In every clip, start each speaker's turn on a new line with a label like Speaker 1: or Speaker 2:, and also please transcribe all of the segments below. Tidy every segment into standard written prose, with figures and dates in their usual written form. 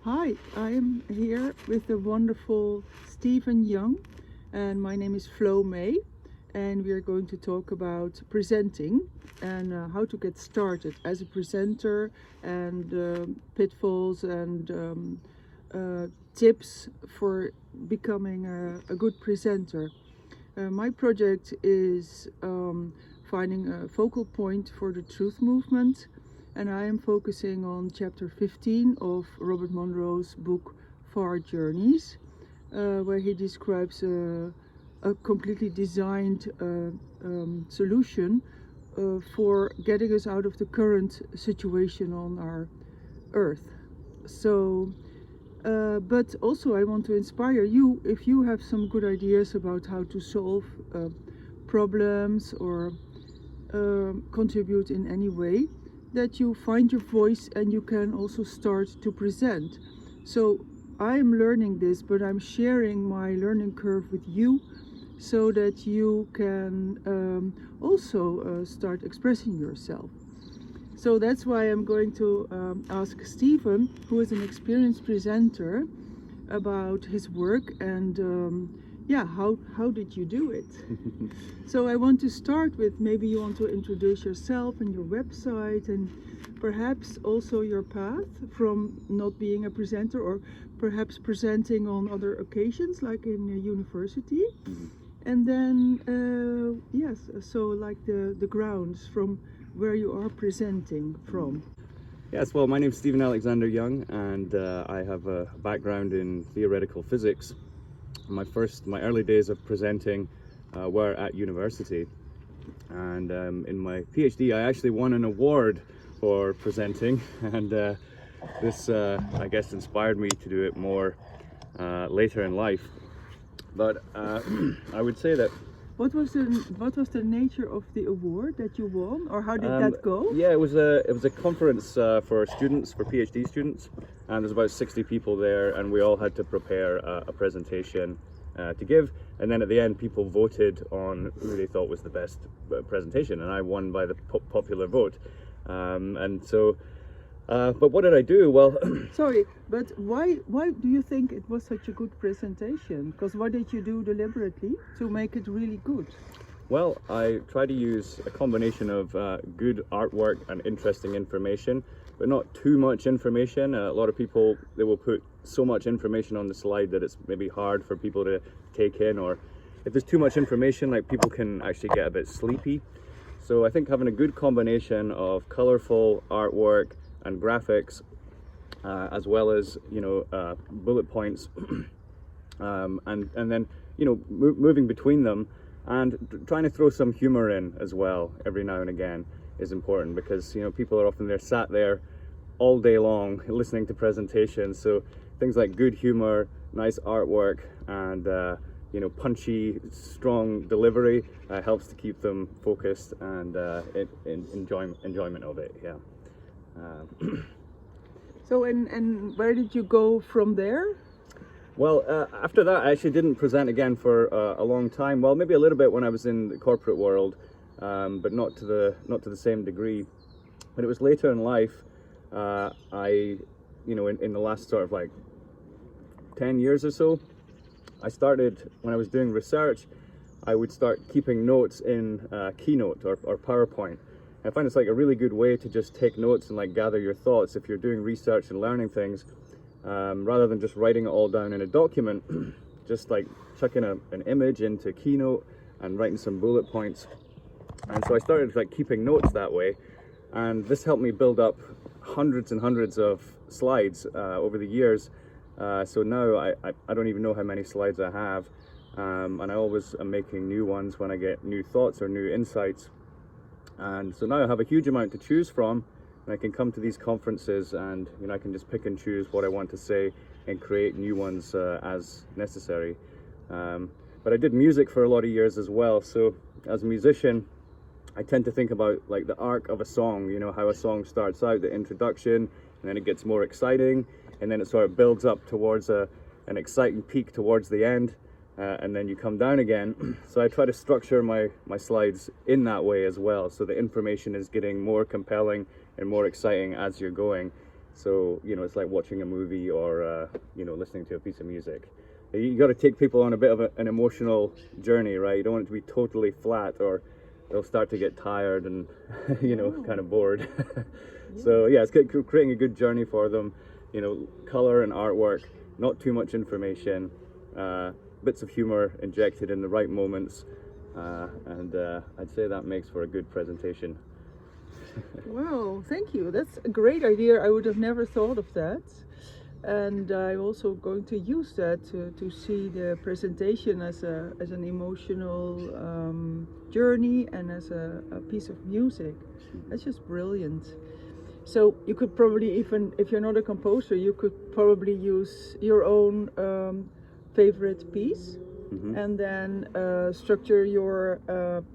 Speaker 1: Hi, I am here with the wonderful Stephen Young, and my name is Flo May, and we are going to talk about presenting and how to get started as a presenter and pitfalls and tips for becoming a good presenter. My project is finding a focal point for the truth movement, and I am focusing on chapter 15 of Robert Monroe's book Far Journeys, where he describes a completely designed solution for getting us out of the current situation on our earth. So but also, I want to inspire you if you have some good ideas about how to solve problems or contribute in any way, that you find your voice and you can also start to present. So, I am learning this, but I'm sharing my learning curve with you so that you can also start expressing yourself. So that's why I'm going to ask Stephen, who is an experienced presenter, about his work and yeah, how did you do it? So I want to start with, maybe you want to introduce yourself and your website and perhaps also your path from not being a presenter or perhaps presenting on other occasions like in a university. And then yes, so like the grounds from where you are presenting from.
Speaker 2: Yes, well, my name's Stephen Alexander Young, and I have a background in theoretical physics. My early days of presenting were at university, and in my PhD, I actually won an award for presenting, and this, I guess, inspired me to do it more later in life. But I would say that
Speaker 1: What was the nature of the award that you won, or how did that go?
Speaker 2: yeah, it was a conference for students, for PhD students, and there's about 60 people there, and we all had to prepare a presentation to give, and then at the end people voted on who they thought was the best presentation, and I won by the popular vote. And so but what did I do? Well,
Speaker 1: Sorry, but why do you think it was such a good presentation? Because what did you do deliberately to make it really good?
Speaker 2: well, I try to use a combination of good artwork and interesting information, but not too much information. A lot of people, they will put so much information on the slide that it's maybe hard for people to take in, or if there's too much information, like, people can actually get a bit sleepy. So I think having a good combination of colorful artwork and graphics, as well as bullet points, and then moving between them and trying to throw some humor in as well every now and again is important, because people are often sat there all day long listening to presentations. So things like good humor, nice artwork, and punchy, strong delivery helps to keep them focused and enjoyment of it. Yeah.
Speaker 1: So and where did you go from there?
Speaker 2: Well, after that, I actually didn't present again for a long time. Well, maybe a little bit when I was in the corporate world, but not to the same degree. But it was later in life. In the last sort of like 10 years or so, I started, when I was doing research, I would start keeping notes in Keynote or PowerPoint. I find it's like a really good way to just take notes and like gather your thoughts if you're doing research and learning things, rather than just writing it all down in a document. Just like chucking an image into Keynote and writing some bullet points. And so I started like keeping notes that way, and this helped me build up hundreds and hundreds of slides over the years. So now I don't even know how many slides I have, and I always am making new ones when I get new thoughts or new insights. And so now I have a huge amount to choose from, and I can come to these conferences and I can just pick and choose what I want to say and create new ones as necessary. But I did music for a lot of years as well, so as a musician I tend to think about like the arc of a song, how a song starts out, the introduction, and then it gets more exciting, and then it sort of builds up towards an exciting peak towards the end, and then you come down again. So I try to structure my slides in that way as well, so the information is getting more compelling and more exciting as you're going. So, you know, it's like watching a movie or, you know, listening to a piece of music. You got to take people on a bit of an emotional journey, right? You don't want it to be totally flat, or they'll start to get tired and, you know, kind of bored. So, yeah, it's creating a good journey for them. You know, color and artwork, not too much information, bits of humor injected in the right moments. And I'd say that makes for a good presentation.
Speaker 1: Wow, thank you. That's a great idea. I would have never thought of that. And I'm also going to use that to see the presentation as an emotional journey and as a piece of music. That's just brilliant. So you could probably, even if you're not a composer, you could probably use your own favorite piece, and then structure your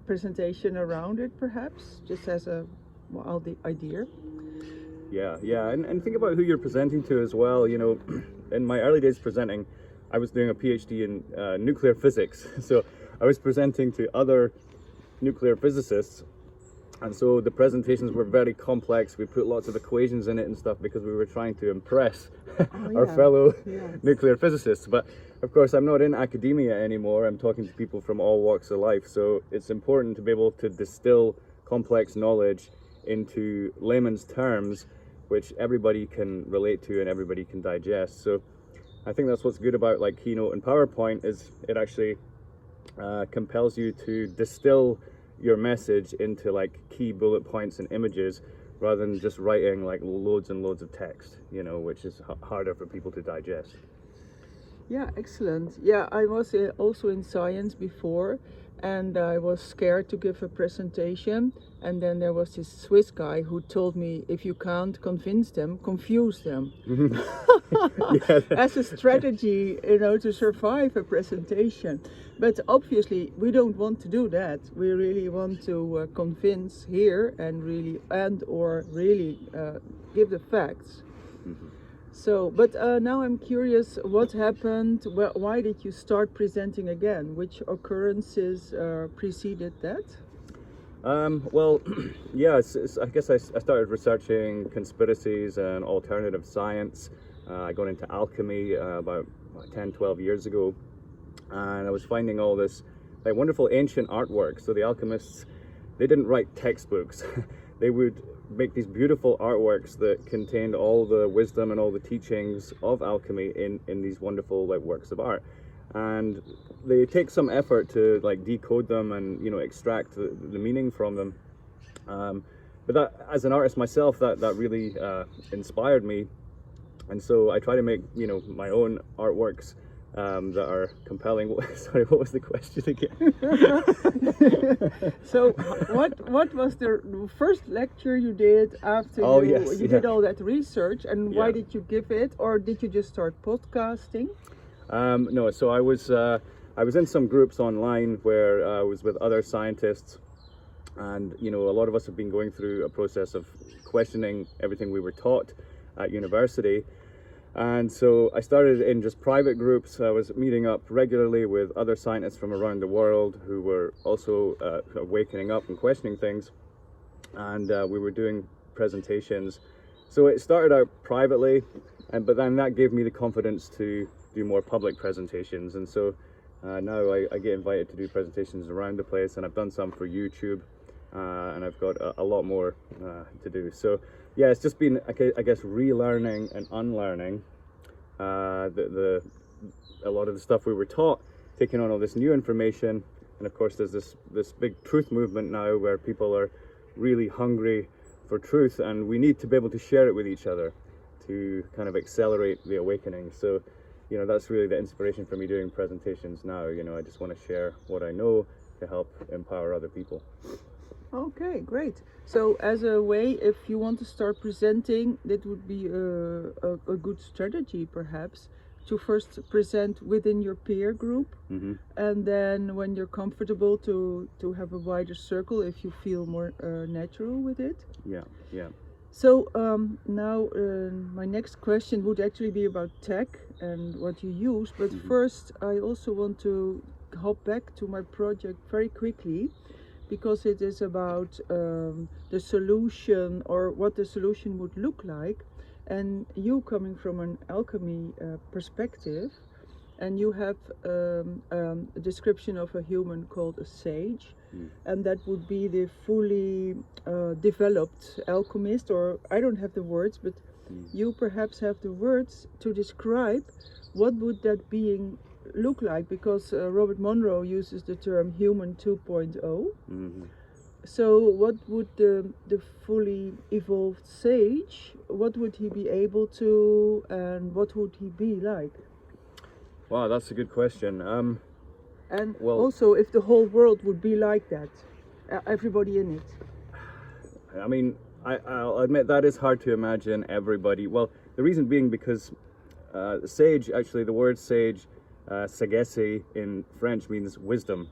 Speaker 1: presentation around it, perhaps, just as a wild idea.
Speaker 2: Yeah, and think about who you're presenting to as well. You know, in my early days presenting, I was doing a PhD in nuclear physics, so I was presenting to other nuclear physicists, and so the presentations were very complex. We put lots of equations in it and stuff because we were trying to impress our fellow nuclear physicists. But of course, I'm not in academia anymore. I'm talking to people from all walks of life, so it's important to be able to distill complex knowledge into layman's terms, which everybody can relate to and everybody can digest. So I think that's what's good about like Keynote and PowerPoint, is it actually compels you to distill your message into like key bullet points and images, rather than just writing like loads and loads of text, you know, which is harder for people to digest.
Speaker 1: Yeah, excellent. Yeah, I was also in science before, and I was scared to give a presentation. And then there was this Swiss guy who told me, if you can't convince them, confuse them. As a strategy, you know, to survive a presentation. But obviously, we don't want to do that. We really want to convince here and really give the facts. So, but now I'm curious, what happened? Why did you start presenting again? Which occurrences preceded that?
Speaker 2: Well, yeah, I guess I started researching conspiracies and alternative science. I got into alchemy about 10, 12 years ago, and I was finding all this like wonderful ancient artwork. So the alchemists, they didn't write textbooks. They would make these beautiful artworks that contained all the wisdom and all the teachings of alchemy in these wonderful like works of art. And they take some effort to like decode them and, you know, extract the meaning from them. But that, as an artist myself, that really inspired me, and so I try to make, you know, my own artworks that are compelling. Sorry, what was the question again?
Speaker 1: So, what was the first lecture you did after you did all that research, and why did you give it, or did you just start podcasting?
Speaker 2: No, so I was in some groups online where I was with other scientists, and you know, a lot of us have been going through a process of questioning everything we were taught at university. And so I started in just private groups. I was meeting up regularly with other scientists from around the world who were also wakening up and questioning things, and we were doing presentations. So it started out privately, but then that gave me the confidence to do more public presentations. And so now I get invited to do presentations around the place, and I've done some for YouTube, and I've got a lot more to do. So yeah, it's just been, I guess, relearning and unlearning a lot of the stuff we were taught, taking on all this new information. And of course there's this big truth movement now where people are really hungry for truth, and we need to be able to share it with each other to kind of accelerate the awakening. So, you know, that's really the inspiration for me doing presentations now. You know, I just want to share what I know to help empower other people.
Speaker 1: Okay, great. So as a way, if you want to start presenting, that would be a good strategy perhaps, to first present within your peer group, and then when you're comfortable to have a wider circle if you feel more natural with it.
Speaker 2: Yeah.
Speaker 1: So now my next question would actually be about tech and what you use, but first I also want to hop back to my project very quickly, because it is about the solution, or what the solution would look like. And you, coming from an alchemy perspective, and you have a description of a human called a sage, and that would be the fully developed alchemist, or I don't have the words, but you perhaps have the words to describe what would that being look like, because Robert Monroe uses the term human 2.0. So what would the fully evolved sage, what would he be able to, and what would he be like?
Speaker 2: Wow, that's a good question.
Speaker 1: And
Speaker 2: well,
Speaker 1: also, if the whole world would be like that, everybody in it.
Speaker 2: I mean, I'll admit that is hard to imagine everybody. Well, the reason being because sage, actually, the word sage, sagesse in French, means wisdom.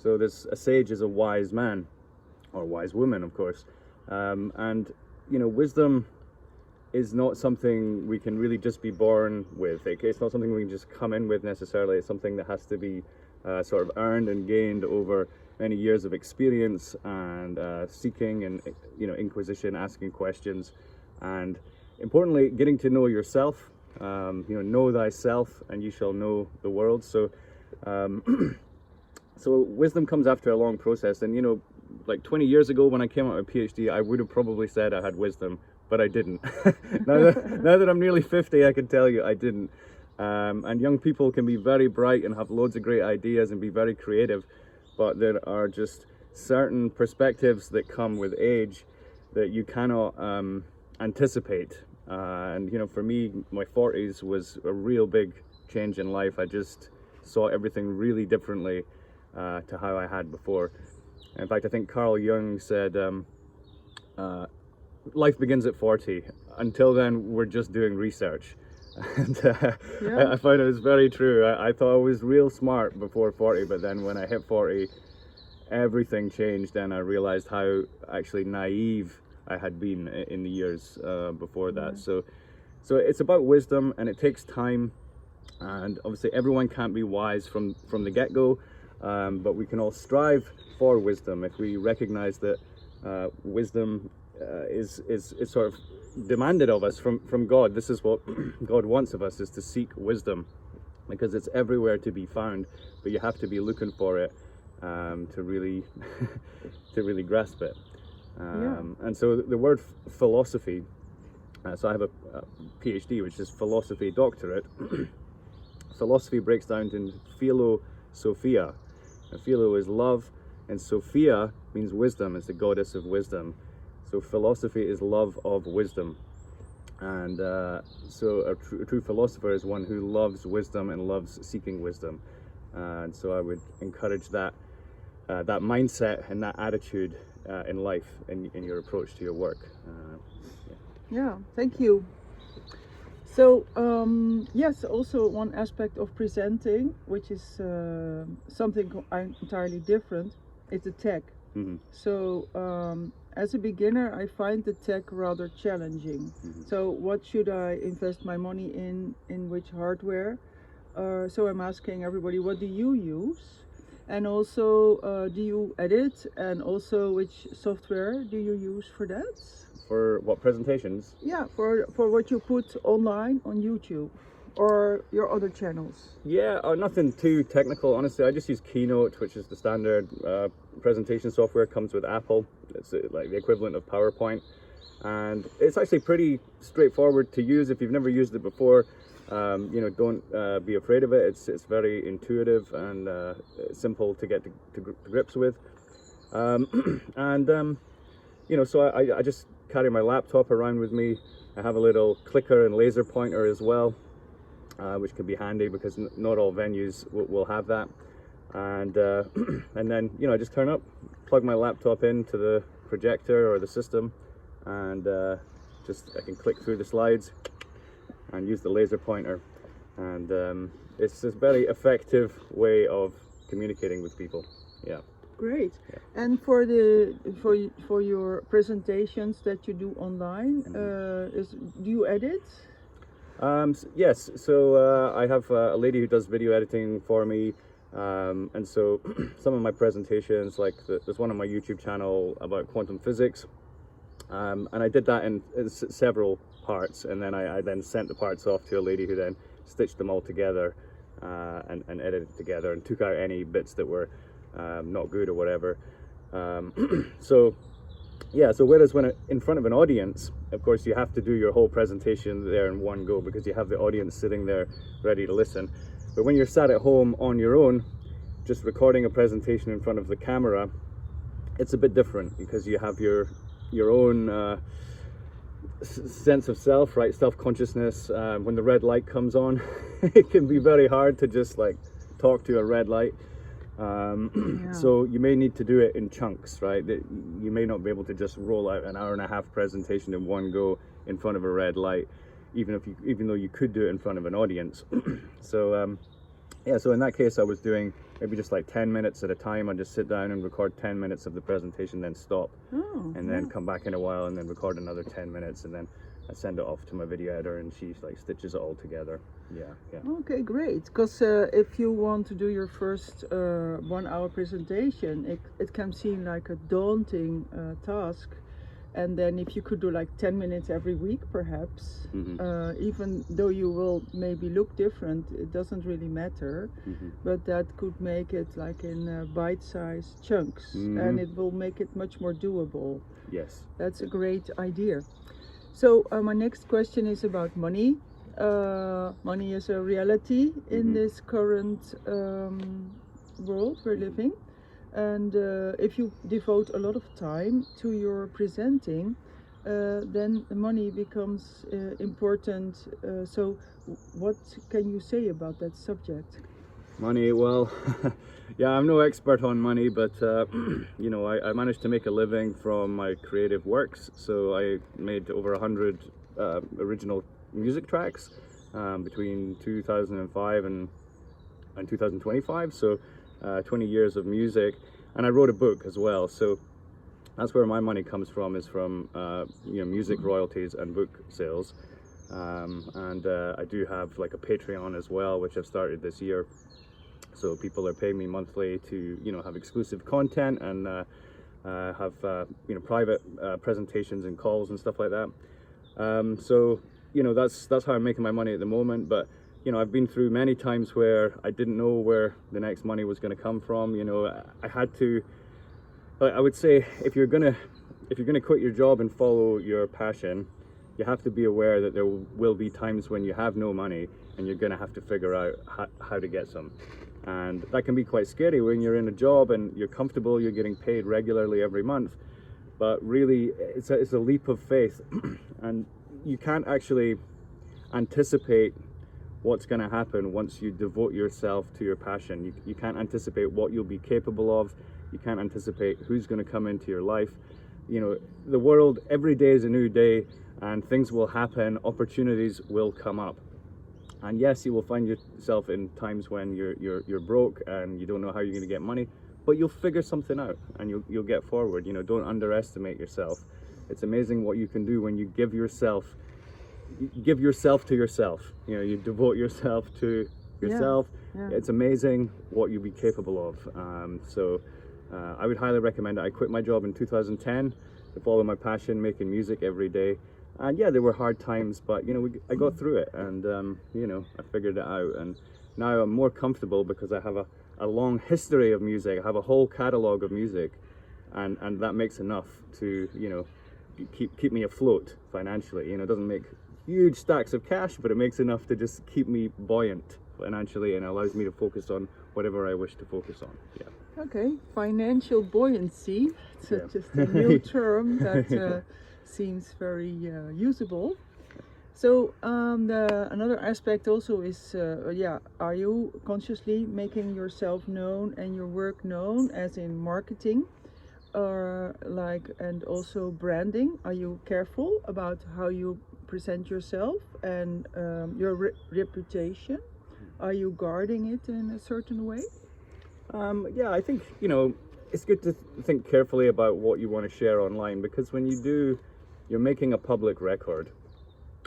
Speaker 2: So a sage is a wise man, or wise woman, of course. And, you know, wisdom is not something we can really just be born with. It's not something we can just come in with necessarily. It's something that has to be sort of earned and gained over many years of experience and seeking and, you know, inquisition, asking questions, and importantly, getting to know yourself. You know thyself, and you shall know the world. So, so wisdom comes after a long process. And, you know, like 20 years ago when I came out with a PhD, I would have probably said I had wisdom, but I didn't. now that I'm nearly 50, I can tell you I didn't. And young people can be very bright and have loads of great ideas and be very creative, but there are just certain perspectives that come with age that you cannot anticipate. And, you know, for me, my 40s was a real big change in life. I just saw everything really differently to how I had before. In fact, I think Carl Jung said, life begins at 40. Until then, we're just doing research. And
Speaker 1: Yeah.
Speaker 2: I find it was very true. I thought I was real smart before 40, but then when I hit 40, everything changed, and I realized how actually naive I had been in the years before that. So it's about wisdom, and it takes time. And obviously, everyone can't be wise from the get-go, but we can all strive for wisdom if we recognize that wisdom is sort of demanded of us from God. This is what God wants of us, is to seek wisdom, because it's everywhere to be found, but you have to be looking for it to really grasp it. And so the word philosophy, so I have a PhD, which is philosophy doctorate. Philosophy breaks down into philosophia. And philo is love, and Sophia means wisdom. It's the goddess of wisdom. So philosophy is love of wisdom. And so a true philosopher is one who loves wisdom and loves seeking wisdom. And so I would encourage that mindset and that attitude in life, in your approach to your work.
Speaker 1: Yeah, thank you. So yes, also one aspect of presenting, which is something entirely different, is the tech. So as a beginner, I find the tech rather challenging. So what should I invest my money in which hardware? So I'm asking everybody, what do you use? And also, do you edit? And also, which software do you use for that?
Speaker 2: For what, presentations?
Speaker 1: Yeah, for what you put online on YouTube or your other channels.
Speaker 2: Yeah, nothing too technical, honestly. I just use Keynote, which is the standard presentation software, comes with Apple. It's like the equivalent of PowerPoint. And it's actually pretty straightforward to use if you've never used it before. You know, don't be afraid of it. It's very intuitive and simple to get to grips with. You know, so I just carry my laptop around with me. I have a little clicker and laser pointer as well, which can be handy because not all venues will have that. And and then, you know, I just turn up, plug my laptop into the projector or the system, and I can click through the slides and use the laser pointer, and it's a very effective way of communicating with people. Yeah.
Speaker 1: Great. Yeah. And for your presentations that you do online, do you edit?
Speaker 2: Yes. So I have a lady who does video editing for me. And so some of my presentations, like there's one on my YouTube channel about quantum physics, and I did that in several parts, and then I then sent the parts off to a lady who then stitched them all together and edited together and took out any bits that were not good or whatever. So yeah, so whereas when in front of an audience, of course, you have to do your whole presentation there in one go because you have the audience sitting there ready to listen. But when you're sat at home on your own, just recording a presentation in front of the camera, it's a bit different because you have your own sense of self, right? Self-consciousness. When the red light comes on, it can be very hard to just like talk to a red light. So you may need to do it in chunks, right? That you may not be able to just roll out an hour-and-a-half presentation in one go in front of a red light, even though you could do it in front of an audience. So yeah, so in that case, I was doing maybe just like 10 minutes at a time. I'd just sit down and record 10 minutes of the presentation, then stop, and then come back in a while and then record another 10 minutes, and then I send it off to my video editor, and she like stitches it all together. Yeah.
Speaker 1: Okay, great. Because if you want to do your first 1 hour presentation, it can seem like a daunting task. And then if you could do like 10 minutes every week, perhaps, even though you will maybe look different, it doesn't really matter. But that could make it like in bite-sized chunks, and it will make it much more doable.
Speaker 2: Yes.
Speaker 1: That's a great idea. So my next question is about money. Money is a reality in this current world we're living. And if you devote a lot of time to your presenting, then the money becomes important. So what can you say about that subject?
Speaker 2: Money, well, yeah, I'm no expert on money, but you know, I managed to make a living from my creative works. So I made over 100 original music tracks between 2005 and 2025. So 20 years of music, and I wrote a book as well. So that's where my money comes from, is from you know, music royalties and book sales. And I do have like a Patreon as well, which I've started this year. So people are paying me monthly to, you know, have exclusive content and have you know, private presentations and calls and stuff like that. So you know, that's how I'm making my money at the moment. But you know, I've been through many times where I didn't know where the next money was going to come from. You know, I had to. I would say if you're gonna quit your job and follow your passion, you have to be aware that there will be times when you have no money and you're going to have to figure out how to get some. And that can be quite scary when you're in a job and you're comfortable, you're getting paid regularly every month. But really, it's a leap of faith, and you can't actually anticipate what's going to happen once you devote yourself to your passion. You can't anticipate what you'll be capable of. You can't anticipate who's going to come into your life. You know, the world, every day is a new day, and things will happen, opportunities will come up. And yes, you will find yourself in times when you're broke and you don't know how you're going to get money, but you'll figure something out and you'll get forward. You know, don't underestimate yourself. It's amazing what you can do when you give yourself to yourself. You know, you devote yourself to yourself. Yeah. It's amazing what you'll be capable of. So I would highly recommend it. I quit my job in 2010 to follow my passion, making music every day. And yeah, there were hard times, but you know, I got through it, and you know, I figured it out. And now I'm more comfortable because I have a long history of music. I have a whole catalog of music, and that makes enough to, you know, keep me afloat financially. You know, it doesn't make huge stacks of cash, but it makes enough to just keep me buoyant financially, and allows me to focus on whatever I wish to focus on. Yeah.
Speaker 1: Okay, financial buoyancy. It's just a new term that seems very usable. So another aspect also is, are you consciously making yourself known and your work known, as in marketing, or and also branding? Are you careful about how you present yourself and your reputation? Are you guarding it in a certain way?
Speaker 2: Yeah, I think, you know, it's good to think carefully about what you want to share online, because when you're making a public record.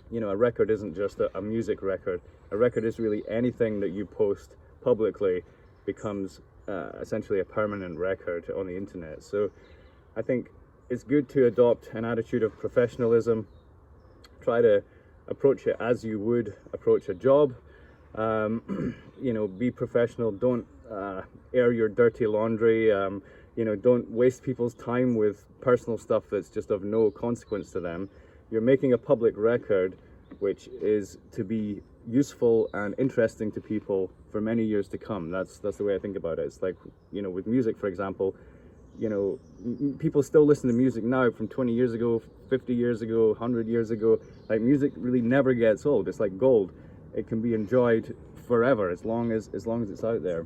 Speaker 2: You know, a record isn't just a music record. A record is really anything that you post publicly becomes essentially a permanent record on the internet. So I think it's good to adopt an attitude of professionalism, try to approach it as you would approach a job. You know, be professional, don't air your dirty laundry, you know, don't waste people's time with personal stuff that's just of no consequence to them. You're making a public record which is to be useful and interesting to people for many years to come. That's the way I think about it. It's like, you know, with music, for example, you know, people still listen to music now from 20 years ago, 50 years ago, 100 years ago. Like, music really never gets old. It's like gold. It can be enjoyed forever as long as it's out there.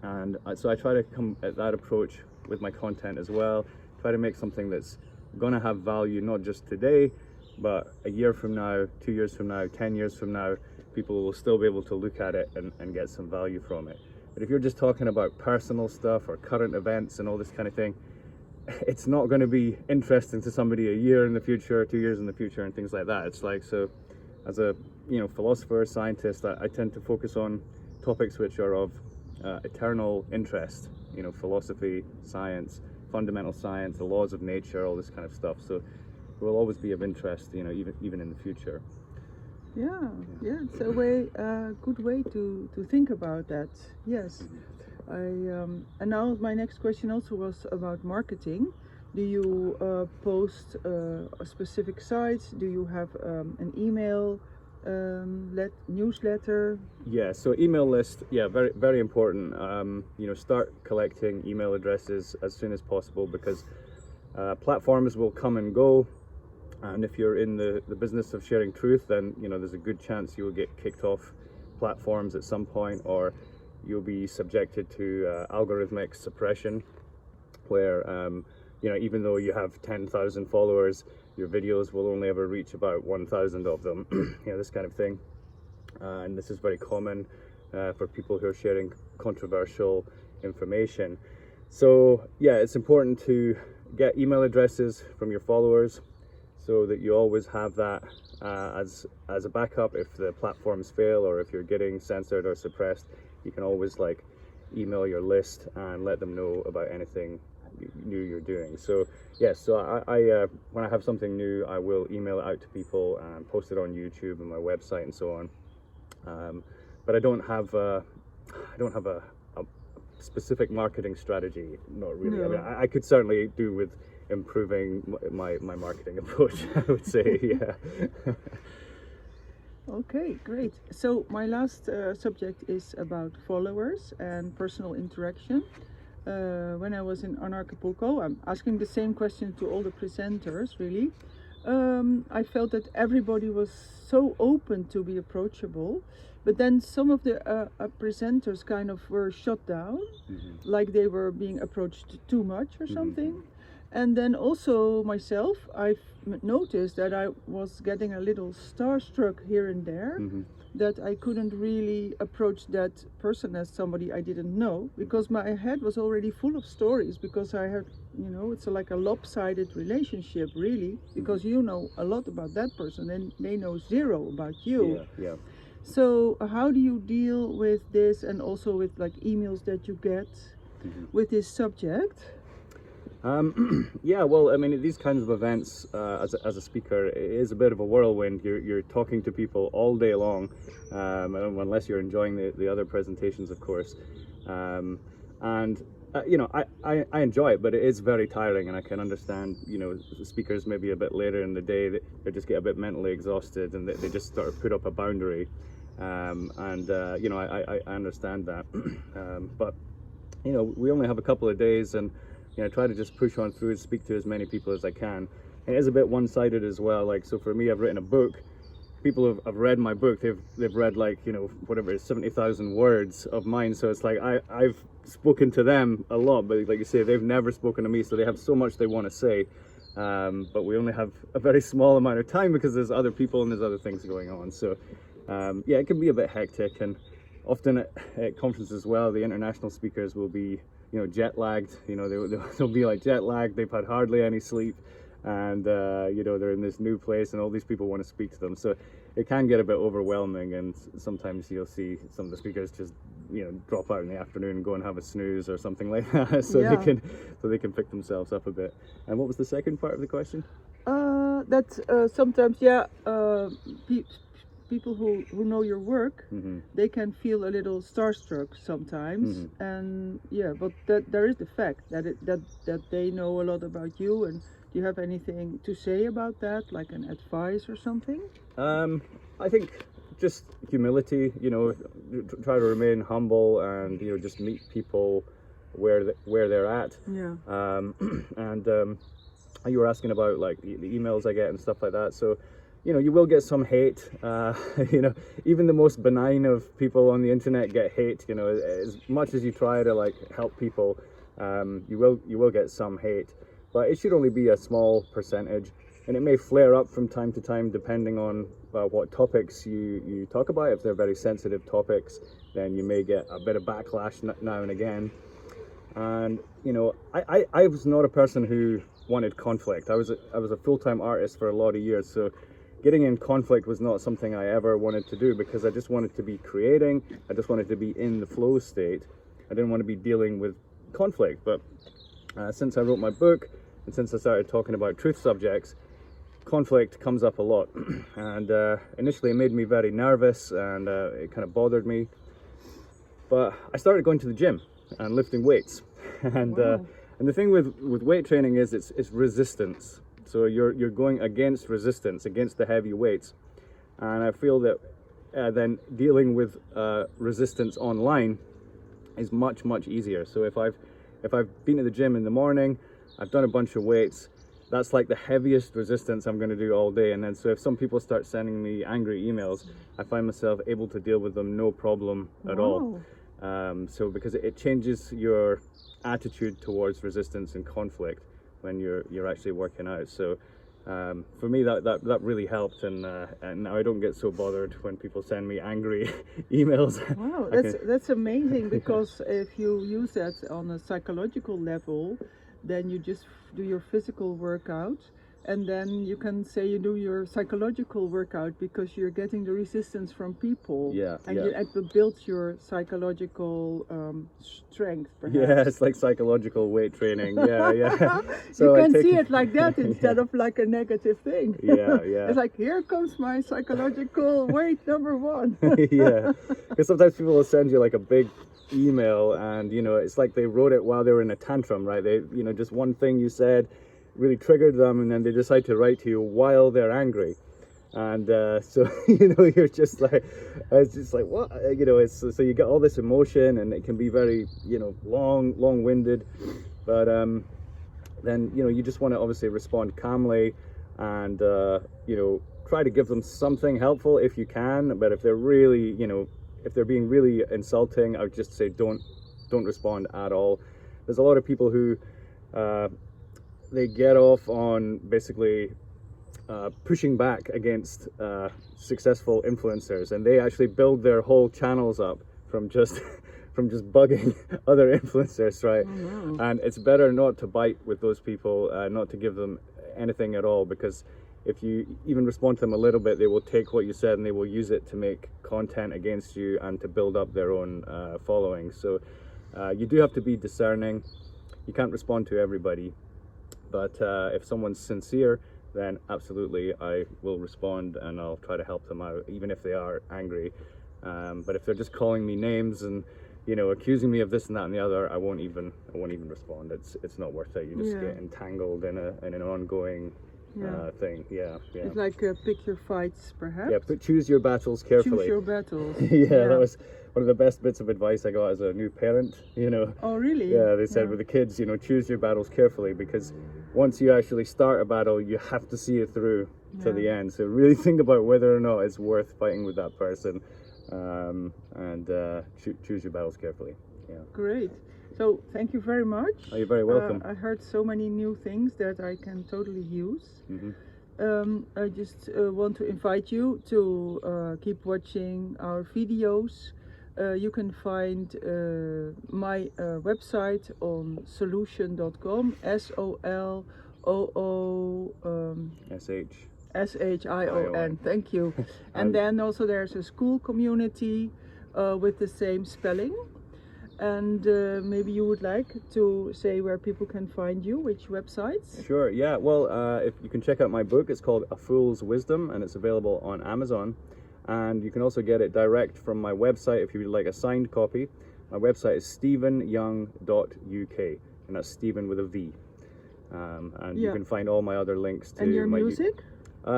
Speaker 2: And so I try to come at that approach with my content as well. Try to make something that's gonna have value, not just today, but a year from now, 2 years from now, 10 years from now, people will still be able to look at it and get some value from it. But if you're just talking about personal stuff or current events and all this kind of thing, it's not going to be interesting to somebody a year in the future, 2 years in the future, and things like that. It's like, so as a, you know, philosopher, scientist, I tend to focus on topics which are of eternal interest, you know, philosophy, science, fundamental science, the laws of nature, all this kind of stuff. So it will always be of interest, you know, even in the future.
Speaker 1: Yeah, it's a good way to think about that. Yes, and now my next question also was about marketing. Do you post specific sites? Do you have an email newsletter?
Speaker 2: Yeah, so email list, yeah, very, very important. You know, start collecting email addresses as soon as possible, because platforms will come and go. And if you're in the business of sharing truth, then, you know, there's a good chance you'll get kicked off platforms at some point, or you'll be subjected to algorithmic suppression, where, you know, even though you have 10,000 followers, your videos will only ever reach about 1,000 of them, you know, this kind of thing. And this is very common for people who are sharing controversial information. So, yeah, it's important to get email addresses from your followers, so that you always have that as a backup if the platforms fail, or if you're getting censored or suppressed. You can always like email your list and let them know about anything new you're doing. So yes, so I when I have something new, I will email it out to people and post it on YouTube and my website and so on. But I don't have a specific marketing strategy. Not really.
Speaker 1: No.
Speaker 2: I mean, I could certainly do with improving my marketing approach, I would say. Yeah.
Speaker 1: Okay, great. So my last subject is about followers and personal interaction. When I was in Acapulco, I'm asking the same question to all the presenters, really. I felt that everybody was so open to be approachable, but then some of the presenters kind of were shut down, like they were being approached too much or something. And then also myself, I've noticed that I was getting a little starstruck here and there, that I couldn't really approach that person as somebody I didn't know, because my head was already full of stories, because I had, you know, it's like a lopsided relationship, really, because you know a lot about that person and they know zero about you.
Speaker 2: Yeah.
Speaker 1: So how do you deal with this, and also with like emails that you get with this subject?
Speaker 2: Yeah, well, I mean, these kinds of events, as a speaker, it is a bit of a whirlwind. You're talking to people all day long, unless you're enjoying the other presentations, of course. And you know, I enjoy it, but it is very tiring, and I can understand, you know, speakers maybe a bit later in the day, they just get a bit mentally exhausted, and they just sort of put up a boundary. You know, I understand that. But you know, we only have a couple of days, and you know, try to just push on through and speak to as many people as I can. And it is a bit one-sided as well. Like, so for me, I've written a book. People have read my book. They've read, like, you know, whatever it is, 70,000 words of mine. So it's like I've spoken to them a lot, but like you say, they've never spoken to me. So they have so much they want to say, but we only have a very small amount of time, because there's other people and there's other things going on. So yeah, it can be a bit hectic. And often at conferences as well, the international speakers will be, you know, jet lagged. You know, they'll be like jet lagged. They've had hardly any sleep, and you know, they're in this new place, and all these people want to speak to them. So it can get a bit overwhelming, and sometimes you'll see some of the speakers just drop out in the afternoon and go and have a snooze or something like that, so
Speaker 1: Yeah.
Speaker 2: they can pick themselves up a bit. And what was the second part of the question?
Speaker 1: That sometimes, people who know your work, they can feel a little starstruck sometimes, and but that there is the fact that that they know a lot about you. And do you have anything to say about that, like an advice or something?
Speaker 2: I think just humility, try to remain humble, and just meet people where they're at. And you were asking about like the emails I get and stuff like that. So you will get some hate. Even the most benign of people on the internet get hate. As much as you try to like help people, you will get some hate, but it should only be a small percentage, and it may flare up from time to time depending on what topics you talk about. If they're very sensitive topics, then you may get a bit of backlash now and again. And I was not a person who wanted conflict. I was a full-time artist for a lot of years, so getting in conflict was not something I ever wanted to do, because I just wanted to be creating. I just wanted to be in the flow state. I didn't want to be dealing with conflict. But since I wrote my book, and since I started talking about truth subjects, conflict comes up a lot. And initially it made me very nervous, and it kind of bothered me. But I started going to the gym and lifting weights. And
Speaker 1: Wow.
Speaker 2: and the thing with weight training is it's resistance. So you're going against resistance, against the heavy weights. And I feel that then dealing with resistance online is much easier. So if I've been to the gym in the morning, I've done a bunch of weights, that's like the heaviest resistance I'm going to do all day. And then so if some people start sending me angry emails, I find myself able to deal with them no problem at all. So because it changes your attitude towards resistance and conflict when you're actually working out. So for me that really helped, and now I don't get so bothered when people send me angry emails.
Speaker 1: Wow, that's amazing, because if you use that on a psychological level, then you just do your physical workout, and then you can say you do your psychological workout, because you're getting the resistance from people. And it builds your psychological strength, perhaps.
Speaker 2: Yeah, it's like psychological weight training. Yeah. So
Speaker 1: you can see it like that instead of like a negative thing.
Speaker 2: Yeah.
Speaker 1: It's like, here comes my psychological weight number one.
Speaker 2: Yeah, because sometimes people will send you like a big email, and it's like they wrote it while they were in a tantrum, right? They just one thing you said really triggered them, and then they decide to write to you while they're angry. And so you're just like, it's just like, what, it's so you get all this emotion, and it can be very long-winded, but then you just want to obviously respond calmly, and try to give them something helpful if you can. But if they're really if they're being really insulting, I would just say don't respond at all. There's a lot of people who they get off on basically pushing back against successful influencers, and they actually build their whole channels up from just bugging other influencers, right?
Speaker 1: Oh, wow.
Speaker 2: And it's better not to bite with those people, not to give them anything at all, because if you even respond to them a little bit, they will take what you said and they will use it to make content against you and to build up their own following. So you do have to be discerning. You can't respond to everybody, but if someone's sincere, then absolutely I will respond, and I'll try to help them out, even if they are angry. But if they're just calling me names and accusing me of this and that and the other, I won't even respond. It's not worth it. You just get entangled in an ongoing thing. Yeah.
Speaker 1: It's like pick your fights, perhaps.
Speaker 2: Yeah, but choose your battles carefully.
Speaker 1: Choose your battles.
Speaker 2: Yeah, that was one of the best bits of advice I got as a new parent.
Speaker 1: Oh, really?
Speaker 2: Yeah, they said with the kids, choose your battles carefully, because once you actually start a battle, you have to see it through to the end. So really think about whether or not it's worth fighting with that person, and choose your battles carefully. Yeah.
Speaker 1: Great. So thank you very much.
Speaker 2: Oh, you're very welcome.
Speaker 1: I heard so many new things that I can totally use. I just want to invite you to keep watching our videos. You can find my website on solution.com, SOLOO
Speaker 2: SH.
Speaker 1: Shion. Thank you. And then also there's a school community with the same spelling. And maybe you would like to say where people can find you, which websites?
Speaker 2: Sure, yeah. Well, if you can check out my book, it's called A Fool's Wisdom, and it's available on Amazon. And you can also get it direct from my website if you would like a signed copy. My website is stephenyoung.uk, and that's Stephen with a V. And you can find all my other links to
Speaker 1: and your
Speaker 2: my
Speaker 1: music?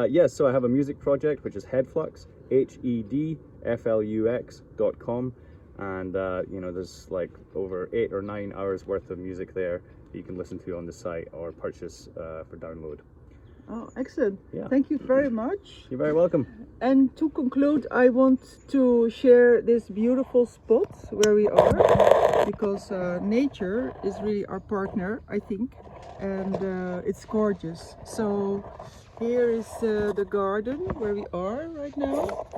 Speaker 2: Yes, so I have a music project which is Headflux, HEDFLUX.com. And you know, there's like over 8 or 9 hours worth of music there that you can listen to on the site or purchase for download.
Speaker 1: Oh, excellent.
Speaker 2: Yeah.
Speaker 1: Thank you very much.
Speaker 2: You're very welcome.
Speaker 1: And to conclude, I want to share this beautiful spot where we are, because nature is really our partner, I think, and it's gorgeous. So here is the garden where we are right now.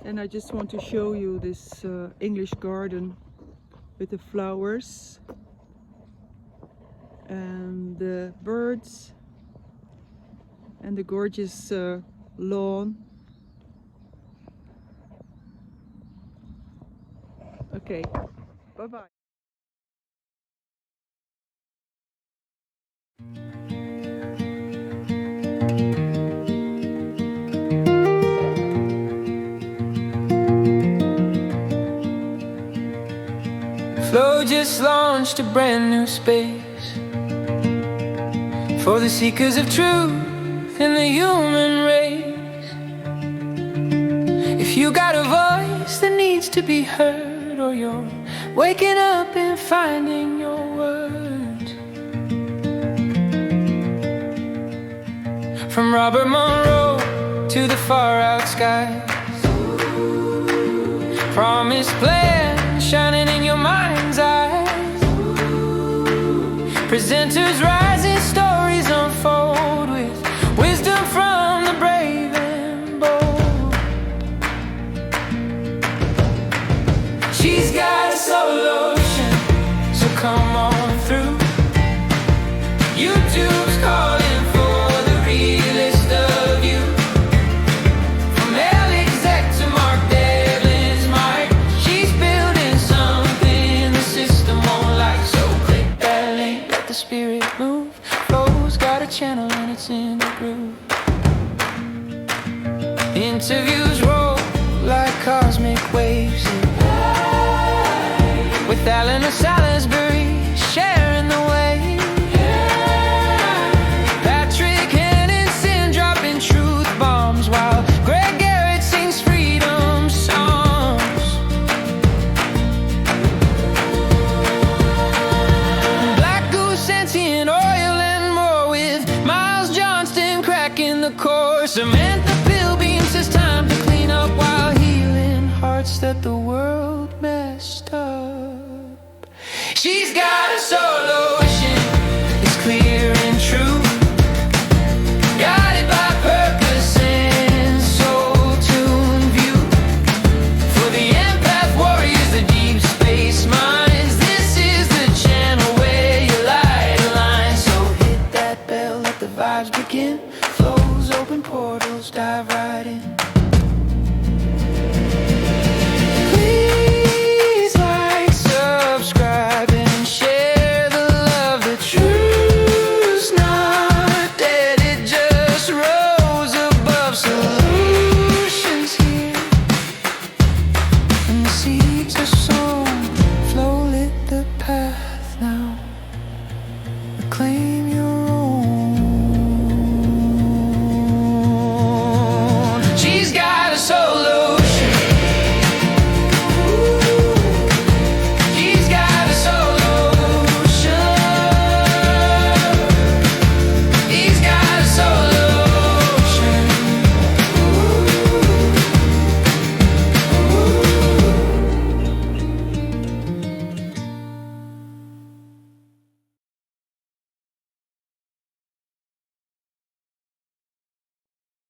Speaker 1: And I just want to show you this English garden with the flowers and the birds and the gorgeous lawn. Okay, bye-bye.
Speaker 3: Flow just launched a brand new space for the seekers of truth in the human race. If you got a voice that needs to be heard, or you're waking up and finding your words, from Robert Monroe to the far out skies, promised plan shining in your mind's eyes. Presenters rising, stories unfold with wisdom from the brave and bold. She's got a solution, so come on through. YouTube's calling for the realest of you. From L-Exec to Mark Devlin's mic, she's building something the system won't like. So click that link, let the spirit move. Flow's got a channel and it's in the groove. Interviews roll like cosmic waves, with Alan or Salisbury sharing the wave. Patrick Henningsen dropping truth bombs, while Greg Garrett sings freedom songs. Black Goose, Sentient Oil and more, with Miles Johnston cracking the core. Samantha Pilbeam says time to clean up, while healing hearts that the world messed up. She's got a solo